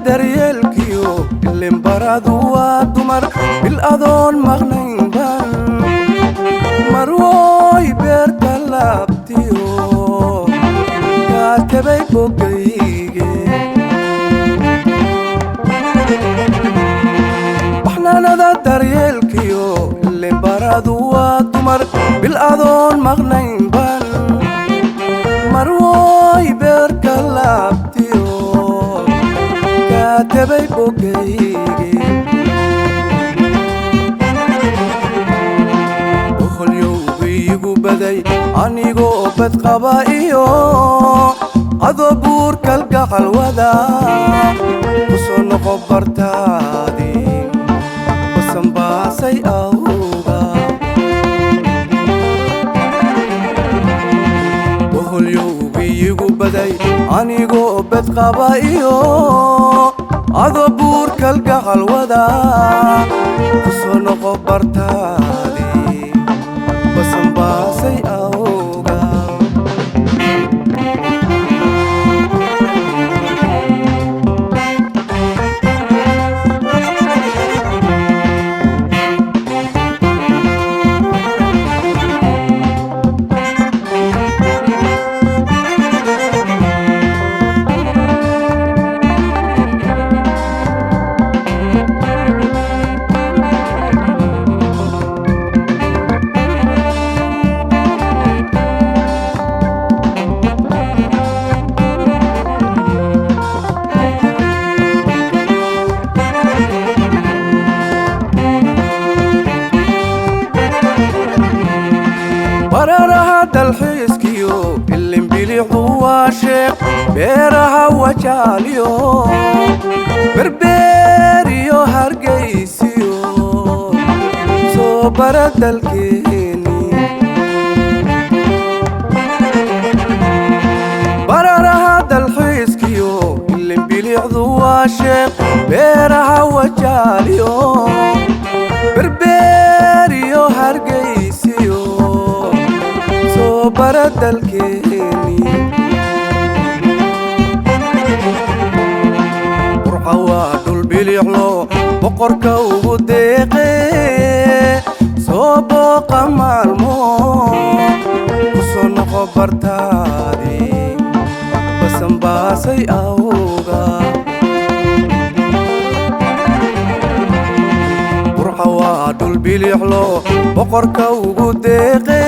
daryeelkiyo ilin baradu waa dumar bil adoon maqnayn ban marwooy beerta laabtiyo kaatebay bogayge baxnaanada daryeelkiyo ilin baradu waa dumar bil adoon maqnayn ban marwooy beerta laabtiyo kaatebay bogayge oholyowgiigu baday anigoo badqaba iyo adoo buur kalgacal wada ku soo noqo bartaadii basanbaasay awga oholyowgiigu baday anigoo badqaba iyo adoo buur kalgacal wada ku soo noqo bartaadii basanbaasay awga bararaha dalxiiskiyo ilin biliicdu waa sheekh beeraha wajaaliyo berbeeriyo hargaysiyo soo bara dalkeeni bararaha dalxiiskiyo ilin biliicdu waa sheekh beeraha wajaaliyo berbeeriyo hargaysiyo bara dalkeeni burca waa dhul biliclo boqorka ugu deeqe soo booqa maalmo ku soo noqo bartaadii basanbaasay awga burca waa dhul biliclo boqorka ugu deeqe